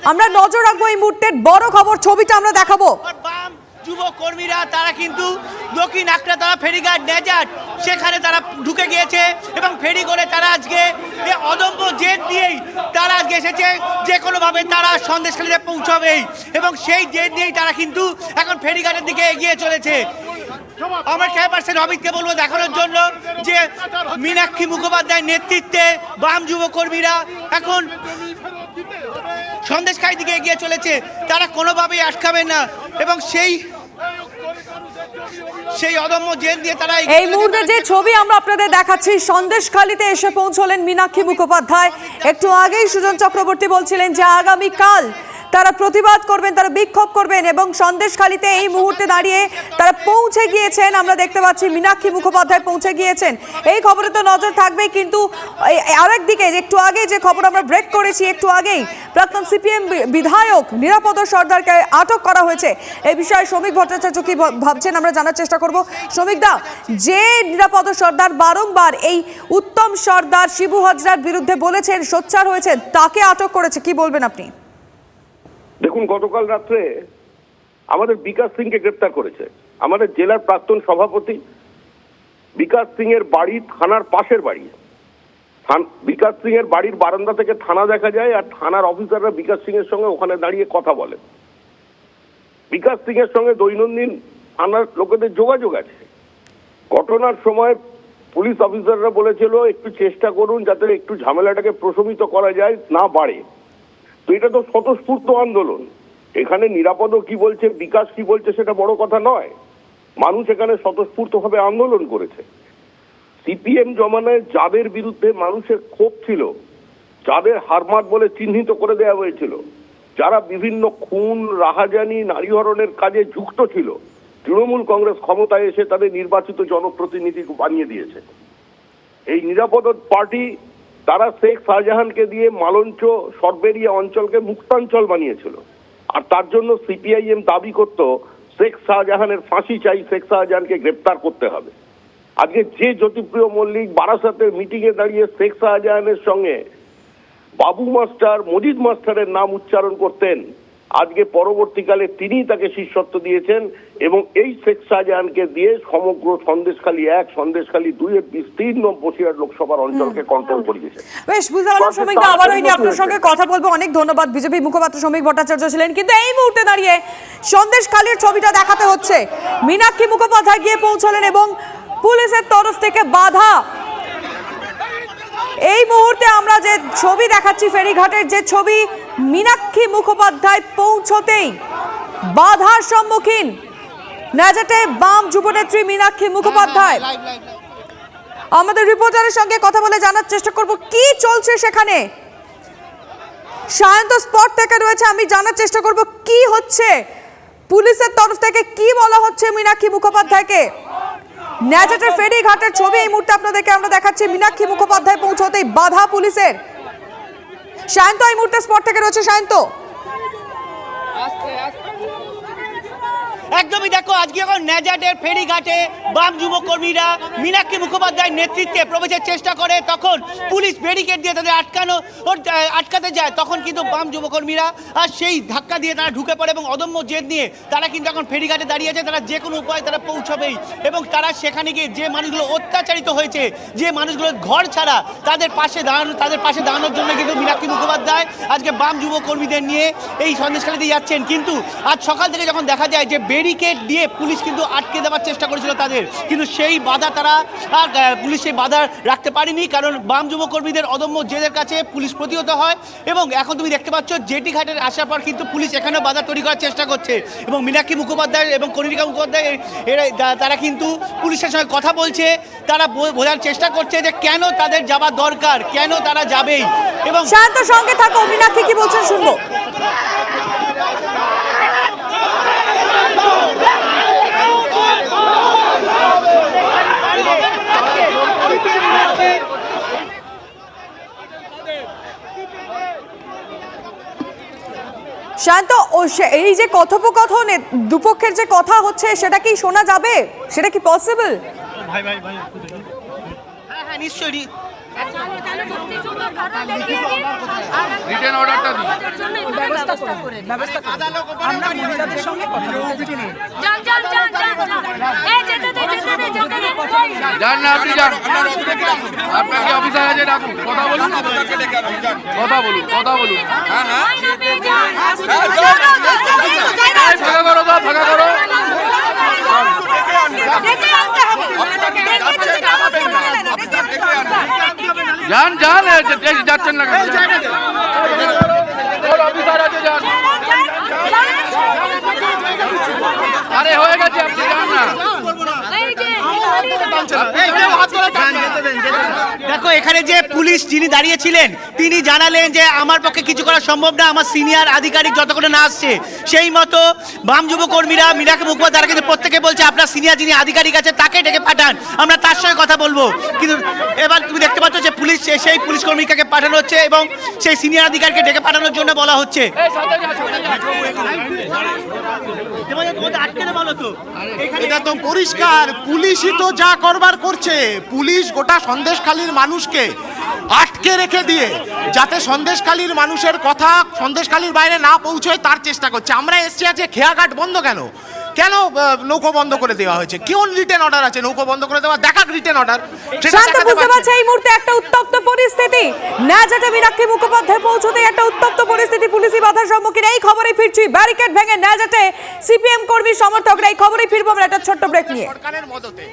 আমরা নজর রাখবো এই মুহূর্তের বড় খবর, ছবিটা আমরা দেখাবো। যুব কর্মীরা তারা কিন্তু দক্ষিণ আকড়াতলা ফেরিঘাট নেজাট সেখানে তারা ঢুকে গিয়েছে এবং ফেরি করে তারা আজকে অদম্য জেদ দিয়েই তারা আজকে এসেছে, যে কোনোভাবে তারা সন্দেশখালীতে পৌঁছবেই এবং সেই জেদ দিয়েই তারা কিন্তু এখন ফেরিঘাটের দিকে এগিয়ে চলেছে। আমার চেয়ারপারসন অমিতকে বলবো দেখানোর জন্য যে মীনাক্ষী মুখোপাধ্যায়ের নেতৃত্বে বাম যুব কর্মীরা এখন সন্দেশখালী দিকে এগিয়ে চলেছে, তারা কোনোভাবেই আটকাবে না এবং সেই অদম্য জেদ দিয়ে তারা এই মুহূর্তে যে ছবি আমরা আপনাদের দেখাচ্ছি, সন্দেশখালীতে এসে পৌঁছলেন মীনাক্ষী মুখোপাধ্যায়। একটু আগেই সুজন চক্রবর্তী বলছিলেন যে আগামীকাল তারা প্রতিবাদ করবেন, তারা বিক্ষোভ করবেন এবং সন্দেশখালীতে এই মুহূর্তে দাঁড়িয়ে তারা পৌঁছে গিয়েছেন। আমরা দেখতে পাচ্ছি মীনাক্ষী মুখোপাধ্যায় পৌঁছে গিয়েছেন। এই খবরে তো নজর থাকবেই, কিন্তু আরেকদিকে একটু আগে যে খবর আমরা ব্রেক করেছি, একটু আগেই প্রাক্তন সিপিএম বিধায়ক নিরাপদ সর্দারকে আটক করা হয়েছে। এই বিষয়ে শ্রমিক ভট্টাচার্য কি ভাবছেন আমরা জানার চেষ্টা করব। শ্রমিক দা, যে নিরাপদ সর্দার বারংবার এই উত্তম সর্দার শিবু হাজরার বিরুদ্ধে বলেছেন, সোচ্চার হয়েছেন, তাকে আটক করেছে, কি বলবেন আপনি? দেখুন, গতকাল রাত্রে আমাদের বিকাশ সিংকে গ্রেপ্তার করেছে আমাদের জেলার প্রাক্তন সভাপতি। বিকাশ সিং এর বাড়ি থানার পাশের বাড়ি। বিকাশ সিং এর বাড়ির বারান্দা থেকে থানা দেখা যায়, আর থানার অফিসাররা বিকাশ সিং এর সঙ্গে ওখানে দাঁড়িয়ে কথা বলে। বিকাশ সিং এর সঙ্গে দৈনন্দিন থানার লোকেদের যোগাযোগ আছে। ঘটনার সময় পুলিশ অফিসাররা বলেছিল একটু চেষ্টা করুন যাতে একটু ঝামেলাটাকে প্রশমিত করা যায়, না বাড়ে। তো এটা তো স্বতঃস্ফূর্ত আন্দোলন। এখানে নিরাপদ কি বলছে, বিকাশ কি বলছে সেটা বড় কথা নয়। মানুষ এখানে স্বতঃস্ফূর্তভাবে আন্দোলন করেছে। সিপিএম জমানায় যাদের বিরুদ্ধে মানুষের ক্ষোভ ছিল, যাদের হারমাত বলে চিহ্নিত করে দেওয়া হয়েছিল, যারা বিভিন্ন খুন, রাহাজানি, নারীহরণের কাজে যুক্ত ছিল, তৃণমূল কংগ্রেস ক্ষমতায় এসে তাদের নির্বাচিত জনপ্রতিনিধি বানিয়ে দিয়েছে। এই নিরাপদ পার্টি তারা শেখ শাহজাহানকে দিয়ে মালঞ্চ সরবেরিয়া অঞ্চলকে মুক্তাঞ্চল বানিয়েছিল, আর তার জন্য সিপিআইএম দাবি করত শেখ শাহজাহানের ফাঁসি চাই, শেখ শাহজাহানকে গ্রেপ্তার করতে হবে। আজকে যে জ্যোতিপ্রিয় মল্লিক বারাসাতের মিটিং এ দাঁড়িয়ে শেখ শাহজাহানের সঙ্গে বাবু মাস্টার, মজিদ মাস্টারের নাম উচ্চারণ করতেন, আজকে পরবর্তীকালে তিনি তাকে শিষ্যত্ব দিয়েছেন এবং এই শেখ শাহজাহানকে দিয়ে সমগ্র সন্দেশখালী 1, সন্দেশখালী 2 এর বিস্তীর্ণ বসিরহাট লোকসভার অঞ্চলকে কন্ট্রোল করিয়েছে। বেশ, বুঝতে পারলাম শ্রমিক দা, আবারও আপনার সঙ্গে কথা বলবো। অনেক ধন্যবাদ। বিজেপি মুখপাত্র শ্রমিক ভট্টাচার্য ছিলেন। কিন্তু এই মুহূর্তে দাঁড়িয়ে সন্দেশখালীর ছবিটা দেখাতে হচ্ছে। মীনাক্ষী মুখোপাধ্যায় গিয়ে পৌঁছলেন এবং পুলিশের তরফ থেকে বাধা। এই মুহূর্তে আমরা যে ছবি দেখাচ্ছি, ফেরিঘাটের যে ছবি, মীনাক্ষী মুখোপাধ্যায় পৌঁছতেই বাধার সম্মুখীন নেজাটে বাম যুবনেত্রী মীনাক্ষী মুখোপাধ্যায়। আমাদের রিপোর্টারের সঙ্গে কথা বলে জানার চেষ্টা করব কি চলছে সেখানে। সায়ন্ত স্পট থেকে রয়েছে, আমি জানার চেষ্টা করব কি হচ্ছে, পুলিশের তরফ থেকে কি বলা হচ্ছে মীনাক্ষী মুখোপাধ্যায়কে। নেজাটের ফেরিঘাটের ছবি এই মুহূর্তে আপনাদেরকে আমরা দেখাচ্ছি। মীনাক্ষী মুখোপাধ্যায় পৌঁছতেই বাধা পুলিশের। শান্ত এই মুহূর্তে স্পট থেকে রয়েছে। শান্ত, একদমই দেখো, আজকে যখন নেজাটের ফেরিঘাটে বাম যুবকর্মীরা মীনাক্ষী মুখোপাধ্যায়ের নেতৃত্বে প্রবেশের চেষ্টা করে, তখন পুলিশ ব্যারিকেড দিয়ে তাদের আটকাতে যায়। তখন কিন্তু বাম যুবকর্মীরা আর সেই ধাক্কা দিয়ে তারা ঢুকে পড়ে এবং অদম্য জেদ নিয়ে তারা কিন্তু এখন ফেরিঘাটে দাঁড়িয়েছে। তারা যে কোনো উপায়ে তারা পৌঁছবেই এবং তারা সেখানে গিয়ে যে মানুষগুলো অত্যাচারিত হয়েছে, যে মানুষগুলোর ঘর ছাড়া, তাদের পাশে দাঁড়ানোর জন্য কিন্তু মীনাক্ষী মুখোপাধ্যায় আজকে বাম যুবকর্মীদের নিয়ে এই সন্দেশখালীতে যাচ্ছেন। কিন্তু আজ সকাল থেকে যখন দেখা যায় যে ব্যারিকেড দিয়ে পুলিশ কিন্তু আটকে দেওয়ার চেষ্টা করেছিল তাদের, কিন্তু সেই বাধা পুলিশ সেই বাধা রাখতে পারেনি, কারণ বাম যুবকর্মীদের অদম্য জেদের কাছে পুলিশ প্রতিহত হয়। এবং এখন তুমি দেখতে পাচ্ছ জেটি ঘাটের আসার পর কিন্তু পুলিশ এখানেও বাধা তৈরি করার চেষ্টা করছে এবং মীনাক্ষী মুখোপাধ্যায় এবং কনিকা মুখোপাধ্যায় তারা কিন্তু পুলিশের সঙ্গে কথা বলছে। তারা বোঝার চেষ্টা করছে যে কেন তাদের যাওয়া দরকার, কেন তারা যাবেই। এবং শান্ত সঙ্গে থাকো, মীনাক্ষী কি বলছেন শুনবো। শান্ত, এই যে কথোপকথন, দুপক্ষের যে কথা হচ্ছে, সেটা কি শোনা যাবে? সেটা কি পসিবল? হ্যাঁ, নিশ্চয়ই। রিটেন অর্ডারটা দিন। ব্যবস্থা করে আমরা মহিলাদের সঙ্গে কথা বলতে চাই। যান না, আপনি যান, আপনাকে অফিসার আছে, ডাকুন, কথা বলুন, কথা বলুন। ফাঁকা করো তো, ফাঁকা করো। যান যান, যাচ্ছেন না কেন? অফিসার আছে, যান। আরে হয়ে গেছে, আপনি যান না। দেখো, এখানে যে পুলিশ যিনি দাঁড়িয়েছিলেন তিনি জানালেন যে আমার পক্ষে কিছু করা সম্ভব না, আমার সিনিয়র আধিকারিক যতক্ষণে না আসছে। সেই মতো বাম যুব কর্মীরা মীনাক্ষী মুখোপাধ্যায় কিন্তু প্রত্যেকে বলছে আপনার সিনিয়র যিনি আধিকারিক আছে তাকে ডেকে পাঠান, আমরা তার সঙ্গে কথা বলবো। কিন্তু এবার তুমি দেখতে পাচ্ছ যে পুলিশ, সেই পুলিশ কর্মীকে পাঠানো হচ্ছে এবং সেই সিনিয়র আধিকারিককে ডেকে পাঠানোর জন্য বলা হচ্ছে। এটা তো পরিষ্কার, পুলিশই তো যা করবার করছে। পুলিশ গোটা সন্দেশখালীর মানুষকে আটকে রেখে দিয়ে যাতে সন্দেশখালীর মানুষের কথা সন্দেশখালীর বাইরে না পৌঁছয় তার চেষ্টা করছে। আমরা এসছি আজকে খেয়াঘাট বন্ধ কেন নৌকো বন্ধ করে দেওয়া হয়েছে? কোন রিটেন অর্ডার আছে নৌকো বন্ধ করে দেওয়া? দেখাক রিটেন অর্ডার। শান্ত, বুঝতে পারছে এই মুহূর্তে একটা উত্তপ্ত পরিস্থিতি। ন্যাজাটে মীনাক্ষী মুখোপাধ্যায় পৌঁছতে একটা উত্তপ্ত পরিস্থিতি, পুলিশি বাধার সম্মুখীন। এই খবরে ফিরছি, ব্যারিকেড ভেঙে ন্যাজাটে সিপিএম কর্মী সমর্থকরা, এই খবরে ফিরবো আমরা একটা ছোট্ট ব্রেক নিয়ে। সরকারের মদতে